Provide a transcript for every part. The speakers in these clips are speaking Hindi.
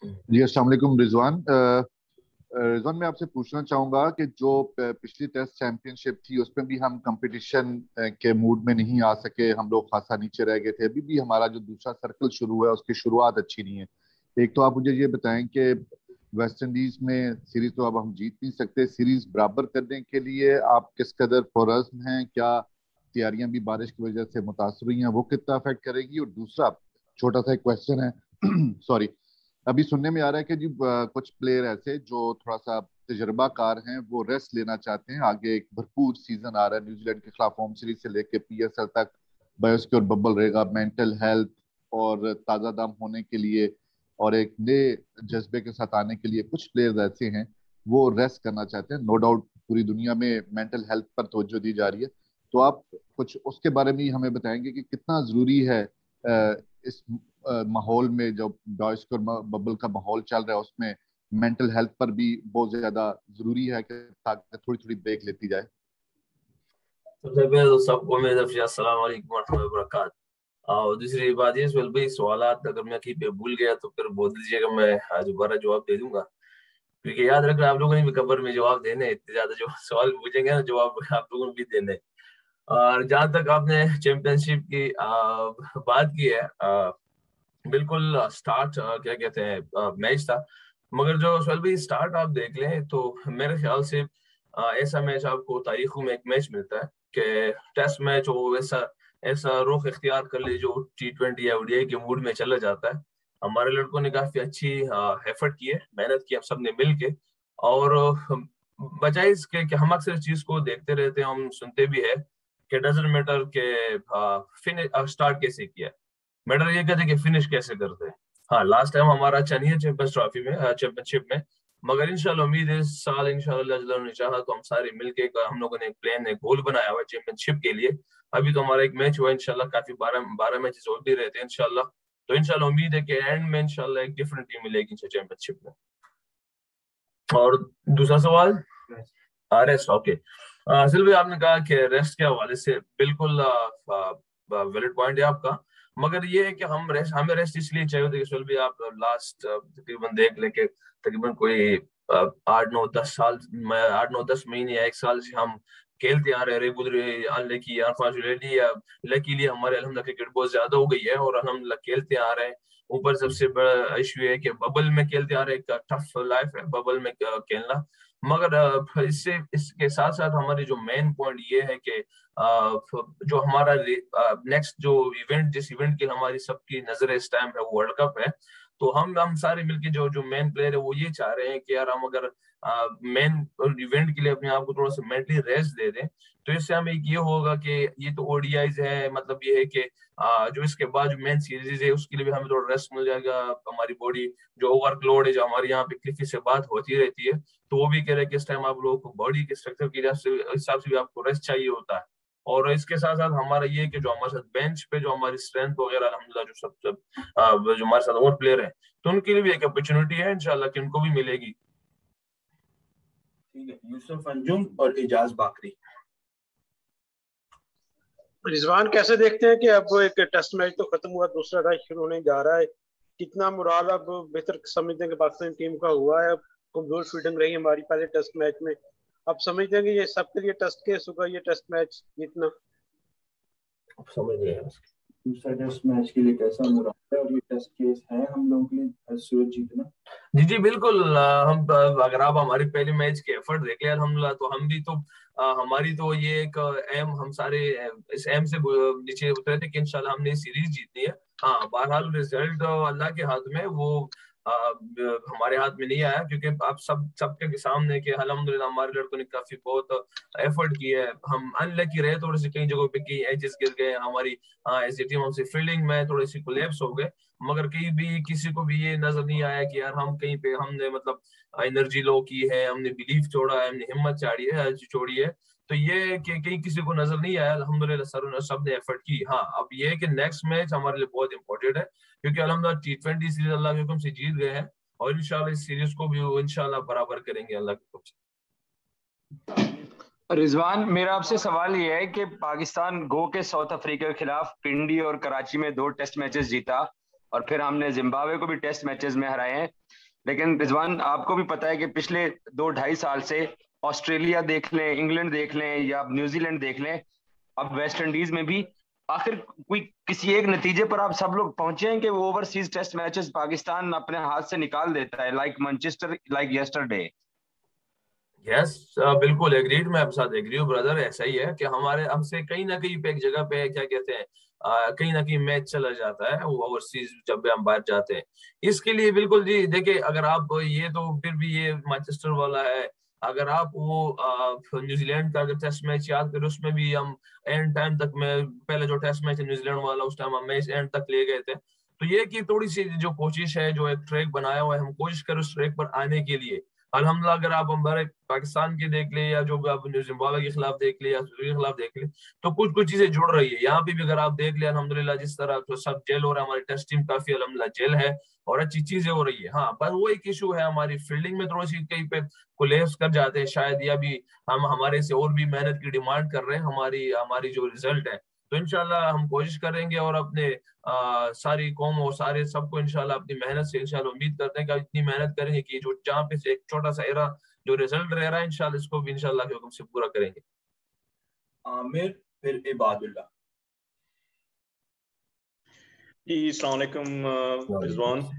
जी अस्सलाम वालेकुम रिजवान। रिजवान, मैं आपसे पूछना चाहूंगा कि जो पिछली टेस्ट चैंपियनशिप थी उसमें भी हम कंपटीशन के मूड में नहीं आ सके, हम लोग खासा नीचे रह गए थे। अभी भी हमारा जो दूसरा सर्कल शुरू हुआ है उसकी शुरुआत अच्छी नहीं है। एक तो आप मुझे ये बताएं कि वेस्ट इंडीज में सीरीज तो अब हम जीत नहीं सकते, सीरीज बराबर करने के लिए आप किस कदर फॉरज़्म हैं? क्या तैयारियां भी बारिश की वजह से मुतासर हुई हैं? वो कितना अफेक्ट करेगी? और दूसरा छोटा सा एक क्वेश्चन है सॉरी, अभी सुनने में आ रहा है कि जी कुछ प्लेयर ऐसे जो थोड़ा सा तजर्बाकार हैं वो रेस्ट लेना चाहते हैं। आगे एक भरपूर सीजन आ रहा है, न्यूजीलैंड के खिलाफ होम सीरीज से लेके पीएसएल तक बायोस्क्योर बबल रहेगा। मेंटल हेल्थ और ताज़ा दाम होने के लिए और एक नए जज्बे के साथ आने के लिए कुछ प्लेयर्स ऐसे हैं वो रेस्ट करना चाहते हैं। नो डाउट पूरी दुनिया में मेंटल हेल्थ पर तवज्जो दी जा रही है, तो आप कुछ उसके बारे में ही हमें बताएंगे कि कितना जरूरी है इस माहौल में, जो बायोस्फीयर बबल का माहौल चल रहा है उसमें मेंटल हेल्थ पर भी बहुत ज्यादा जरूरी है कि ताकि थोड़ी थोड़ी ब्रेक लेती जाए। सबसे पहले तो सबको मेरी तरफ से अस्सलाम वालेकुम वरहमतुल्लाहि वबरकातुहू। और दूसरी बात ये सुहेल भाई, सवालात अगर मैं कहीं पे भूल गया तो फिर बोल दीजिएगा, मैं आज दोबारा जवाब दे दूंगा। क्योंकि याद रखना, आप लोगों ने भी खबर में जवाब देने हैं, इतने ज्यादा जो सवाल पूछेंगे ना जवाब आप लोगों ने भी देने हैं। और जहाँ तक आपने चैंपियनशिप की बात की है, बिल्कुल स्टार्ट क्या कहते हैं मैच था। मगर जो सुहेल भाई स्टार्ट आप देख लें तो मेरे ख्याल से ऐसा मैच आपको तारीखों में एक मैच मिलता है कि टेस्ट मैच हो, ऐसा ऐसा रुख इख्तियार कर ले जो T20 या ओडीआई के मूड में चला जाता है। हमारे लड़कों ने काफी अच्छी एफर्ट की है, मेहनत की, हम सब ने मिल के। और बजाय इसके कि हम अक्सर इस चीज को देखते रहते हैं, हम सुनते भी है कि डजंट मैटर के फिनिश स्टार्ट कैसे किया, मैटर ये कहते हैं कि फिनिश कैसे करते हैं। हाँ, लास्ट टाइम हमारा अच्छा नहीं है चैंपियंस ट्रॉफी में, चैंपियनशिप में। मगर इंशाल्लाह उम्मीद है इस साल इंशाल्लाह अल्लाह ने चाहा तो हम सारे मिलके हम लोगों ने एक प्लान, एक गोल बनाया हुआ है चैंपियनशिप के लिए। अभी तो हमारा एक मैच हुआ इंशाल्लाह, काफी 12 मैचेस और भी रहते हैं इंशाल्लाह। तो इंशाल्लाह उम्मीद है कि एंड में इंशाल्लाह एक डिफरेंट टीम मिलेगी चैंपियनशिप में। और दूसरा सवाल, रेस्ट, ओके। असल में आपने कहा कि रेस्ट के हवाले से बिल्कुल वैलिड पॉइंट है आपका। मगर ये है कि हमें रेस्ट इसलिए चाहिए होती है कि भी आप लास्ट तकरीबन देख लें कि तकरीबन कोई 8 9 10 साल, 8 9 10 महीने या एक साल से हम खेलते आ रहे हैं रेगुलरली। अनलकी अनफॉर्चुनेटली या लकीली हमारे अल्हम्दुलिल्लाह क्रिकेट बहुत ज्यादा हो गई है और अल्हम्दुलिल्लाह खेलते आ रहे हैं। ऊपर सबसे बड़ा इशू है कि बबल में खेलते आ रहे हैं, एक टफ लाइफ है बबल में खेलना। मगर इससे इसके साथ साथ हमारी जो मेन पॉइंट ये है कि जो हमारा नेक्स्ट जो इवेंट, जिस इवेंट की हमारी सबकी नजर इस टाइम है, वो वर्ल्ड कप है। तो हम सारे मिलके जो जो मेन प्लेयर है वो ये चाह रहे हैं कि यार हम अगर मेन इवेंट के लिए अपने आप को थोड़ा सा मेंटली रेस्ट दे दें, तो इससे हमें एक ये होगा कि ये तो ओडीआईज है, मतलब ये है कि जो इसके बाद जो मेन सीरीज है उसके लिए भी हमें थोड़ा रेस्ट मिल जाएगा। हमारी बॉडी जो वर्कलोड है, जो हमारे यहाँ पे किसी से बात होती रहती है, तो वो भी कह रहे हैं कि इस टाइम आप लोगों को बॉडी के स्ट्रक्चर के हिसाब से भी आपको रेस्ट चाहिए होता है। और इसके साथ साथ हमारा ये कि जो हमारे साथ बेंच पे जो हमारी स्ट्रेंथ वगैरह अल्हम्दुलिल्लाह जो सब सब जो हमारे साथ और प्लेयर हैं, तो उनके लिए भी एक अपॉर्चुनिटी है इंशाल्लाह कि उनको भी मिलेगी। ठीक है, यूसुफ अंजुम और एजाज बाकरी। रिजवान, कैसे देखते हैं कि अब एक टेस्ट मैच तो खत्म हुआ, दूसरा मैच शुरू होने जा रहा है, कितना मुराल अब बेहतर समझते हैं कि पाकिस्तान टीम का हुआ है? अब कमजोर फील्डिंग रही हमारी पहले टेस्ट मैच में, अब समझते हैं कि ये सबके लिए टेस्ट केस होगा ये टेस्ट मैच जीतना? समझ नहीं आया। दूसरा टेस्ट मैच के लिए कैसा मुराद है और ये टेस्ट केस है हम लोगों के लिए हर सूरत जीतना? जी जी बिल्कुल। हम अगर आप हमारी पहले मैच के एफर्ट देख ले अल्हम्दुलिल्लाह, तो हम भी तो हमारी तो ये एक एम, हम सारे इस एम से नीचे उतरे थे कि इंशाल्लाह हमने सीरीज जीतनी है। हाँ, बहरहाल रिजल्ट अल्लाह के हाथ में, वो हमारे हाथ में नहीं आया, क्योंकि आप सबके सामने कि अल्हम्दुलिल्लाह हमारे लड़कों ने काफी बहुत एफर्ट किया है। हम अनलकी रहे थोड़े से, कई जगहों पे कई एजेस गिर गए हमारी, एज ए टीम हमसे फील्डिंग में थोड़ी सी कोलैप्स हो गए। मगर कहीं भी किसी को भी ये नजर नहीं आया कि यार हम कहीं पे हमने मतलब एनर्जी लो की है, हमने बिलीफ छोड़ा है, हमने हिम्मत छोड़ी है। तो ये कि कहीं किसी को नजर नहीं आया, अल्हम्दुलिल्लाह सर सब ने एफर्ट की। हाँ, अब ये है कि नेक्स्ट मैच हमारे लिए बहुत इंपॉर्टेंट है, क्योंकि अल्हम्दुलिल्लाह T20 सीरीज अल्लाह के हुक्म से जीत गए हैं और इंशाल्लाह इस सीरीज को भी इंशाल्लाह बराबर करेंगे अल्लाह के हुक्म से। रिजवान, मेरा आपसे सवाल ये है कि पाकिस्तान गो के साउथ अफ्रीका के खिलाफ पिंडी और कराची में 2 टेस्ट मैचेस जीता, और फिर हमने जिम्बाब्वे को भी टेस्ट मैचेस में हराए हैं। लेकिन रिजवान, आपको भी पता है कि पिछले 2-2.5 साल से ऑस्ट्रेलिया देख लें, इंग्लैंड देख लें या न्यूजीलैंड देख लें, अब वेस्ट इंडीज में भी आखिर कोई किसी एक नतीजे पर आप सब लोग पहुंचे हैं कि वो ओवरसीज टेस्ट मैचेस पाकिस्तान अपने हाथ से निकाल देता है, like Manchester, like yesterday. Yes, बिल्कुल एग्रीड, मैं आपके साथ एग्री हूँ ब्रदर। ऐसा ही है कि हमारे हमसे कहीं ना कहीं पे एक जगह पे क्या कहते हैं, कहीं ना कहीं मैच चला जाता है वो ओवरसीज जब भी हम बाहर जाते हैं। इसके लिए बिल्कुल जी देखिए, अगर आप ये तो फिर भी ये मैनचेस्टर वाला है। अगर आप वो न्यूजीलैंड का अगर टेस्ट मैच याद करें, उसमें भी हम एंड टाइम तक में, पहले जो टेस्ट मैच है न्यूजीलैंड वाला, उस टाइम हम मैच एंड तक ले गए थे। तो ये कि थोड़ी सी जो कोशिश है, जो एक ट्रैक बनाया हुआ है, हम कोशिश करें उस ट्रैक पर आने के लिए। अल्हम्दुलिल्लाह, अगर आप हमारे पाकिस्तान के देख ले या जो भी आप जिम्बाब्वे के खिलाफ देख ले या सूर्य के खिलाफ देख ले, तो कुछ कुछ चीजें जुड़ रही है। यहाँ पे भी अगर आप देख ले अल्हम्दुलिल्लाह, जिस तरह तो सब जेल हो रहा है, हमारी टेस्ट टीम काफी अल्हम्दुलिल्लाह जेल है और अच्छी चीजें हो रही है। हाँ, पर वो एक इशू है, हमारी फील्डिंग में थोड़ी सी कहीं पे कोलैप्स कर जाते हैं शायद, या भी हम हमारे से और भी मेहनत की डिमांड कर रहे हैं हमारी हमारी जो रिजल्ट है। तो इंशाल्लाह हम कोशिश करेंगे और अपने सारी कौम और सारे सबको इंशाल्लाह अपनी मेहनत से इंशाल्लाह उम्मीद करते हैं कि इतनी मेहनत करेंगे कि जो जहाँ पे से एक छोटा सा एरा जो रिजल्ट रह रहा है, इंशाल्लाह इसको भी इंशाल्लाह के हुक्म से पूरा करेंगे। आमिर, फिर इबादुल्लाह। जी, अस्सलाम वालेकुम रिजवान।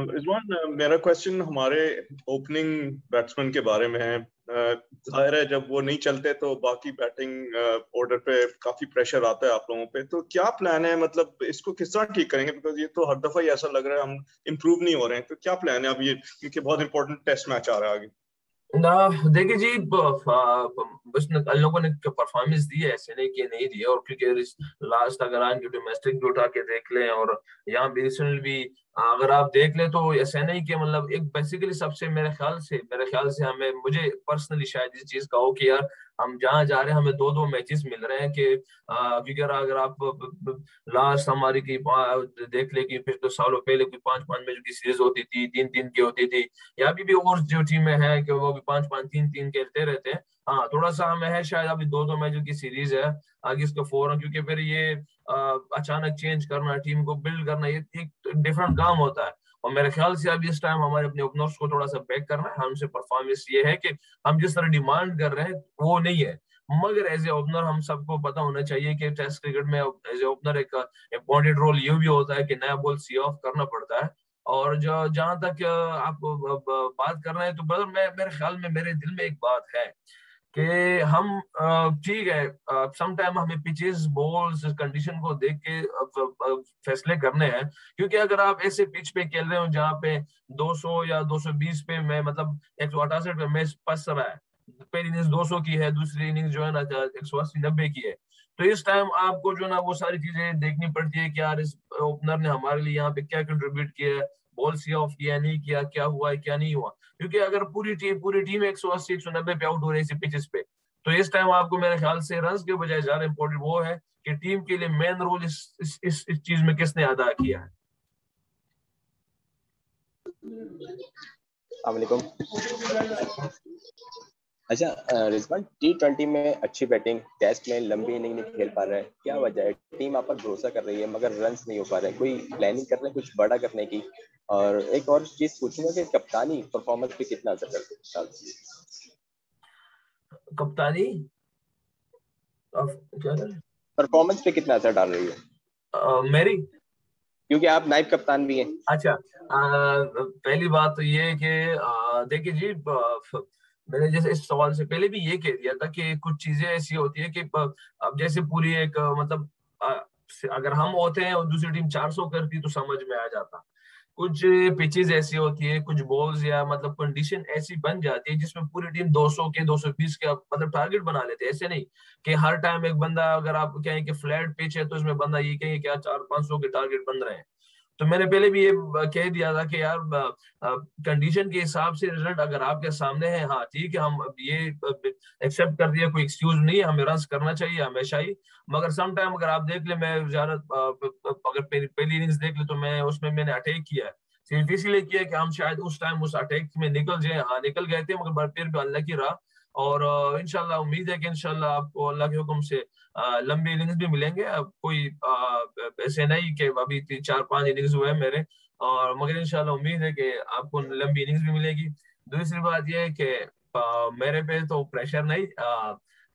रिजवान, मेरा क्वेश्चन हमारे ओपनिंग बैट्समैन के बारे में है। जाहिर है जब वो नहीं चलते तो बाकी बैटिंग ऑर्डर पे काफी प्रेशर आता है आप लोगों पे, तो क्या प्लान है, मतलब इसको किस तरह ठीक करेंगे? बिकॉज ये तो हर दफा ही ऐसा लग रहा है हम इम्प्रूव नहीं हो रहे हैं, तो क्या प्लान है अब ये, क्योंकि बहुत इंपॉर्टेंट टेस्ट मैच आ रहा है आगे। ना देखिए जी, बस अन लोगों ने परफॉर्मेंस दी है, ऐसे नहीं कि नहीं दी है। और क्योंकि लास्ट अगर आगे डोमेस्टिक भी उठा के देख लें और यहाँ भी रिसेंटली भी अगर आप देख लें, तो ऐसा नहीं कि मतलब एक बेसिकली सबसे मेरे ख्याल से हमें, मुझे पर्सनली शायद इस चीज का हो कि यार हम जहाँ जा रहे हैं हमें 2-2 मैचेस मिल रहे हैं कि क्योंकि अगर आप लास्ट हमारी की देख ले कि पिछले सालों पहले कोई 5-5 मैच की सीरीज होती थी, 3-3 की होती थी। यहाँ भी और जो टीमें हैं कि वो भी 5-5 3-3 खेलते रहते हैं। हाँ, थोड़ा सा हमें है शायद अभी 2-2 मैचों की सीरीज है आगे इसका फौरन, क्योंकि फिर ये अचानक चेंज करना, टीम को बिल्ड करना, ये एक डिफरेंट काम होता है। और मेरे ख्याल से अभी इस टाइम हमारे अपने ओपनर्स को थोड़ा सा बैक करना है। हमसे परफॉर्मेंस ये है कि हम जिस तरह डिमांड कर रहे हैं वो नहीं है, मगर एज ए ओपनर हम सबको पता होना चाहिए कि टेस्ट क्रिकेट में एज ए ओपनर एक इम्पोर्टेंट रोल ये भी होता है कि नया बॉल सी ऑफ करना पड़ता है। और जो जहां तक आप बात कर रहे हैं, तो ब्रदर मैं मेरे ख्याल में मेरे दिल में एक बात है कि हम ठीक है, सम टाइम हमें पिचेस बॉल्स कंडीशन को देख के फैसले करने हैं। क्योंकि अगर आप ऐसे पिच पे खेल रहे हो जहाँ पे 200 या 220 पे में मतलब 168 पे मैच फंस रहा है, पहली इनिंग्स 200 की है, दूसरी इनिंग्स जो है ना 180-90 की है, तो इस टाइम आपको जो ना वो सारी चीजें देखनी पड़ती है कि यार इस ओपनर ने हमारे लिए यहाँ पे क्या कंट्रीब्यूट किया है, बॉल सी ऑफ किया नहीं किया, क्या हुआ है क्या नहीं हुआ। क्योंकि अगर पूरी टीम 180-190 पे आउट हो रही है पिचेस पे, तो इस टाइम आपको मेरे ख्याल से रन के बजाय ज्यादा इंपॉर्टेंट वो है कि टीम के लिए मेन रोल इस चीज में किसने अदा किया है। अच्छा रिजवान, T20 में अच्छी बैटिंग, टेस्ट में लंबी इनिंग नहीं खेल पा रहा है, क्या वजह है? टीम आप पर भरोसा कर रही है मगर रन्स नहीं हो पा रहे, कोई प्लानिंग कर रहे हैं कुछ बड़ा करने की? और एक और चीज पूछूंगा कि कप्तानी परफॉर्मेंस पे कितना असर करती है? कप्तानी परफॉर्मेंस पे कितना असर डाल रही है मेरी, क्योंकि आप नायब कप्तान भी हैं। अच्छा, पहली बात तो ये है कि देखिए जी, मैंने जैसे इस सवाल से पहले भी ये कह दिया था कि कुछ चीजें ऐसी होती है कि अब जैसे पूरी एक मतलब अगर हम होते हैं और दूसरी टीम 400 करती तो समझ में आ जाता। कुछ पिचेस ऐसी होती है, कुछ बॉल्स या मतलब कंडीशन ऐसी बन जाती है जिसमें पूरी टीम 200 के 220 के मतलब टारगेट बना लेते हैं। ऐसे नहीं कि हर टाइम एक बंदा, अगर आप कहें कि फ्लैट पिच है तो इसमें बंदा ये कहें कि 400-500 के टारगेट बन रहे हैं। तो मैंने पहले भी ये कह दिया था कि यार कंडीशन के हिसाब से रिजल्ट अगर आपके सामने है, हाँ ठीक है, हम ये एक्सेप्ट कर दिया, कोई एक्सक्यूज नहीं है, हमें रन करना चाहिए हमेशा ही। मगर सम टाइम अगर आप देख ले, मैं ज्यादा अगर पहली इनिंग्स देख ले तो मैं उसमें मैंने अटैक किया है, सिर्फ इसीलिए किया कि हम शायद उस टाइम उस अटैक में निकल जाए। हाँ निकल गए थे, मगर फिर भी अनलकी रहा। और इंशाल्लाह उम्मीद है कि इंशाल्लाह आपको अल्लाह के हुक्म से लंबी इनिंग्स भी मिलेंगे। अब कोई ऐसे नहीं कि अभी 4-5 इनिंग्स हुए हैं मेरे, और मगर इंशाल्लाह उम्मीद है कि आपको लंबी इनिंग्स भी मिलेगी। दूसरी बात यह है कि मेरे पे तो प्रेशर नहीं,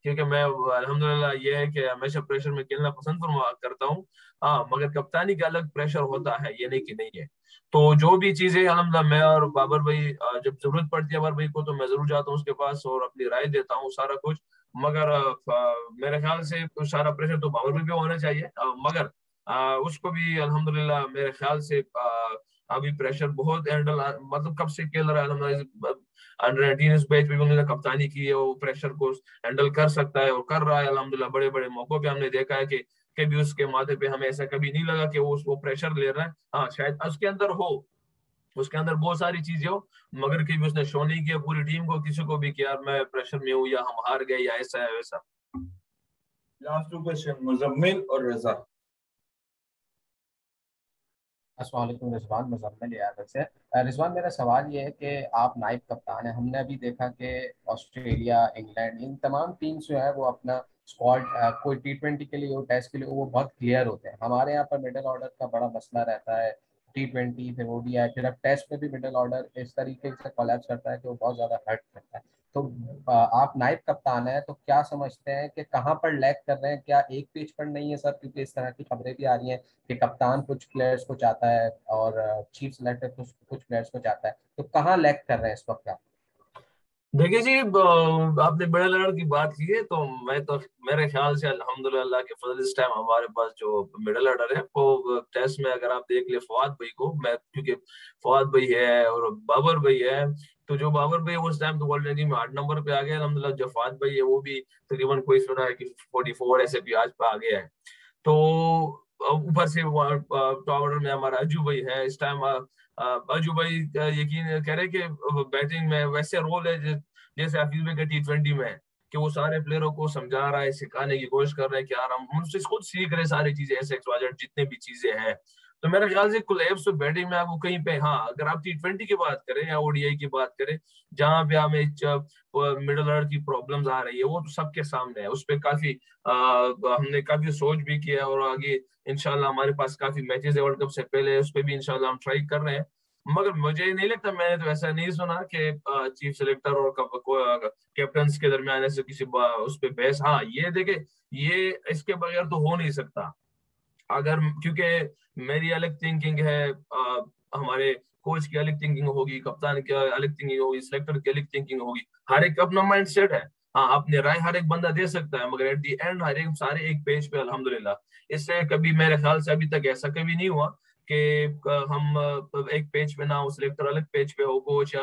क्योंकि मैं अल्हम्दुलिल्लाह ये है कि हमेशा प्रेशर में खेलना पसंद करता हूँ। हाँ, मगर कप्तानी का अलग प्रेशर होता है, ये नहीं कि नहीं है। तो जो भी चीजें अल्हम्दुलिल्लाह मैं और बाबर भाई जब जरूरत पड़ती है बाबर भाई को, तो मैं जरूर जाता हूँ उसके पास और अपनी राय देता हूँ सारा कुछ। मगर मेरे ख्याल से सारा प्रेशर तो बाबर भाई पे होना चाहिए, मगर उसको भी अल्हम्दुलिल्लाह मेरे ख्याल से अभी प्रेशर बहुत हैंडल, मतलब कब से खेल रहा है अल्हम्दुलिल्लाह, अंडर 18 इस बैच में उन्होंने कप्तानी की है, वो प्रेशर को हैंडल कर सकता है और कर रहा है अल्हम्दुलिल्लाह। बड़े बड़े मौकों पे हमने देखा है कि कभी उसके माथे पे हमें ऐसा कभी नहीं लगा कि वो प्रेशर ले रहा है। हाँ, शायद उसके अंदर हो, उसके अंदर बहुत सारी चीजें हो, मगर कभी उसने शो नहीं किया पूरी टीम को, किसी को भी कि यार मैं प्रेशर में हूँ या हम हार गए या ऐसा है वैसा। लास्ट 2 क्वेश्चन मुजम्मिल और रजा। अस्सलाम वालेकुम रिजवान, मुजम्मिल यादव से। रिजवान, मेरा सवाल ये है कि आप नाइब कप्तान हैं। हमने अभी देखा कि ऑस्ट्रेलिया, इंग्लैंड, इन तमाम टीम्स जो है वो अपना स्क्वाड कोई T20 के लिए हो, टेस्ट के लिए वो बहुत क्लियर होते हैं। हमारे यहाँ पर मिडिल ऑर्डर का बड़ा मसला रहता है। T20 फिर ODI फिर अब टेस्ट में भी मिडिल ऑर्डर इस तरीके से कोलैप्स करता है कि वो बहुत ज़्यादा हर्ट करता है। तो आप नाइब कप्तान हैं, तो क्या समझते हैं कि कहाँ पर लैग कर रहे हैं? क्या एक पेज पर नहीं है सर? क्योंकि इस तरह की खबरें भी आ रही हैं कि कप्तान कुछ प्लेयर्स को चाहता है और चीफ सेलेक्टर कुछ प्लेयर्स को चाहता है। तो कहाँ लैग कर रहे हैं इस वक्त आप? देखिए जी, आपने बड़े लड़क की बात की है, तो मैं तो मेरे ख्याल से अल्हम्दुलिल्लाह के फजल इस टाइम हमारे पास जो मिडिल ऑर्डर है वो टेस्ट में, अगर आप देख ले फवाद भाई को, मैं क्योंकि फवाद भाई है और बाबर भाई है, तो जो बाबर भाई उस टाइम तो वर्ल्ड रैंकिंग में 8 नंबर पे आ गया अल्हम्दुलिल्लाह। जो फवाद भाई है वो भी तकरीबन कोई सुना है कि 44 ऐसे भी आज पे आ गया है। तो ऊपर से टॉप ऑर्डर में हमारा अजू भाई है इस टाइम। अजू भाई यकीन करे कि बैटिंग में वैसे रोल है जैसे हफीज भाई का T20 में है, कि वो सारे प्लेयरों को समझा रहा है, सिखाने की कोशिश कर रहे हैं कि यार हम उनसे खुद सीख रहे हैं सारी चीजें, ऐसे जितने भी चीजें हैं। तो मेरे ख्याल से कुल एप्स बैटिंग में आपको कहीं पे, हाँ अगर आप T20 की बात करें या ODI की बात करें, जहां पे हमें मिडिल ऑर्डर की प्रॉब्लम्स आ रही है, वो तो सबके सामने है। उस पर काफी हमने काफी सोच भी किया और आगे इंशाल्लाह हमारे पास काफी मैचेस है वर्ल्ड कप से पहले, उस पर भी इंशाल्लाह हम ट्राई कर रहे हैं। मगर मुझे नहीं लगता, मैंने तो ऐसा नहीं सुना कि चीफ सेलेक्टर और कैप्टन के दरमियान ऐसे किसी उस पर बहस। हाँ ये देखे, ये इसके बगैर तो हो नहीं सकता। अगर क्योंकि मेरी अलग थिंकिंग है, हमारे कोच की अलग थिंकिंग होगी, कप्तान की अलग थिंकिंग होगी, सिलेक्टर की अलग थिंकिंग होगी, हर एक अपना माइंड सेट है। हाँ, अपनी राय हर एक बंदा दे सकता है, मगर एट दी एंड हर एक सारे एक पेज पे अल्हम्दुलिल्लाह। इससे कभी मेरे ख्याल से अभी तक ऐसा कभी नहीं हुआ कि हम एक पेज पे ना हो, सिलेक्टर अलग पेज पे हो, कोच या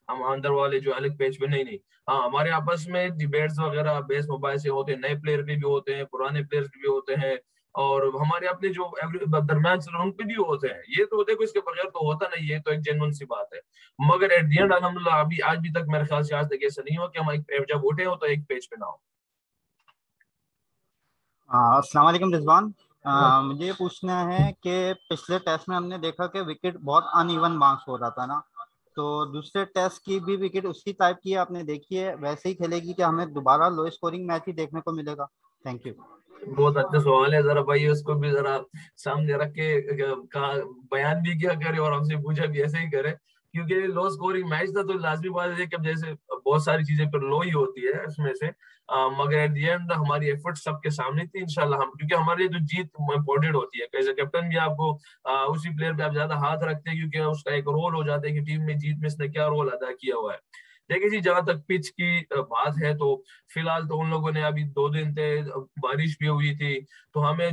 हम अंदर वाले जो अलग पेज पे, नहीं नहीं। हाँ, हमारे आपस में डिबेट्स वगैरह बेस मोबाइल से होते हैं, नए प्लेयर पे भी होते हैं, पुराने प्लेयर्स पे भी होते हैं, और हमारे अपने जो दरमियान चल रहे उन पे भी होते हैं। ये तो देखो, इसके बगैर तो होता नहीं, ये तो एक जेन्युइन सी बात है। मगर एट दी एंड अल्हम्दुलिल्लाह अभी आज भी तक मेरे ख्याल से आज तक ऐसा नहीं हुआ कि हम जब उठे हो तो एक पेज पे ना हो। अस्सलाम वालेकुम रिजवान। मुझे ये पूछना है कि पिछले टेस्ट में हमने देखा कि विकेट बहुत अनइवन मार्क्स हो रहा था ना, तो दूसरे टेस्ट की भी विकेट उसी टाइप की आपने देखी है, वैसे ही खेलेगी कि हमें दोबारा लो स्कोरिंग मैच ही देखने को मिलेगा? Thank you. बहुत अच्छा सवाल है, जरा भाई उसको भी जरा सामने रख के बयान भी किया करे और हमसे पूछा भी ऐसे ही करे, क्योंकि लो स्कोरिंग मैच था तो लाजमी बात है कि जैसे बहुत सारी चीजें पर लो ही होती है उसमें से। मगर एट दी एंड हमारी एफर्ट सबके सामने थी इंशाल्लाह। हम क्योंकि हमारी जो जीत इम्पोर्टेंट होती है, कैसे कैप्टन भी आपको उसी प्लेयर पे आप ज्यादा हाथ रखते हैं, क्योंकि उसका एक रोल हो जाता है कि टीम में जीत में इसने क्या रोल अदा किया हुआ है। देखिए जी, जहां तक पिच की बात है तो फिलहाल तो उन लोगों ने अभी 2 दिन थे, बारिश भी हुई थी, तो हमने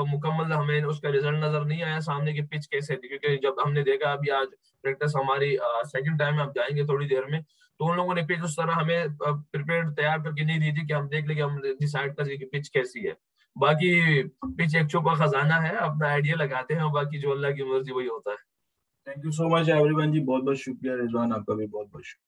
मुकम्मल हमें उसका रिजल्ट नजर नहीं आया सामने की पिच कैसे थी, क्योंकि जब हमने देखा अभी आज प्रैक्टिस हमारी सेकंड टाइम में आप जाएंगे थोड़ी देर में, तो उन लोगों ने पिच उस तरह हमें प्रिपेयर तैयार करके नहीं दी थी कि हम देख लें कि हम डिसाइड कर कि पिच कैसी है। बाकी पिच एक छुपा खजाना है, अपना आइडिया लगाते हैं, बाकी जो अल्लाह की मर्जी वही होता है। Thank you so much everyone जी, बहुत बहुत शुक्रिया रिजवान, आपका भी बहुत बहुत शुक्रिया।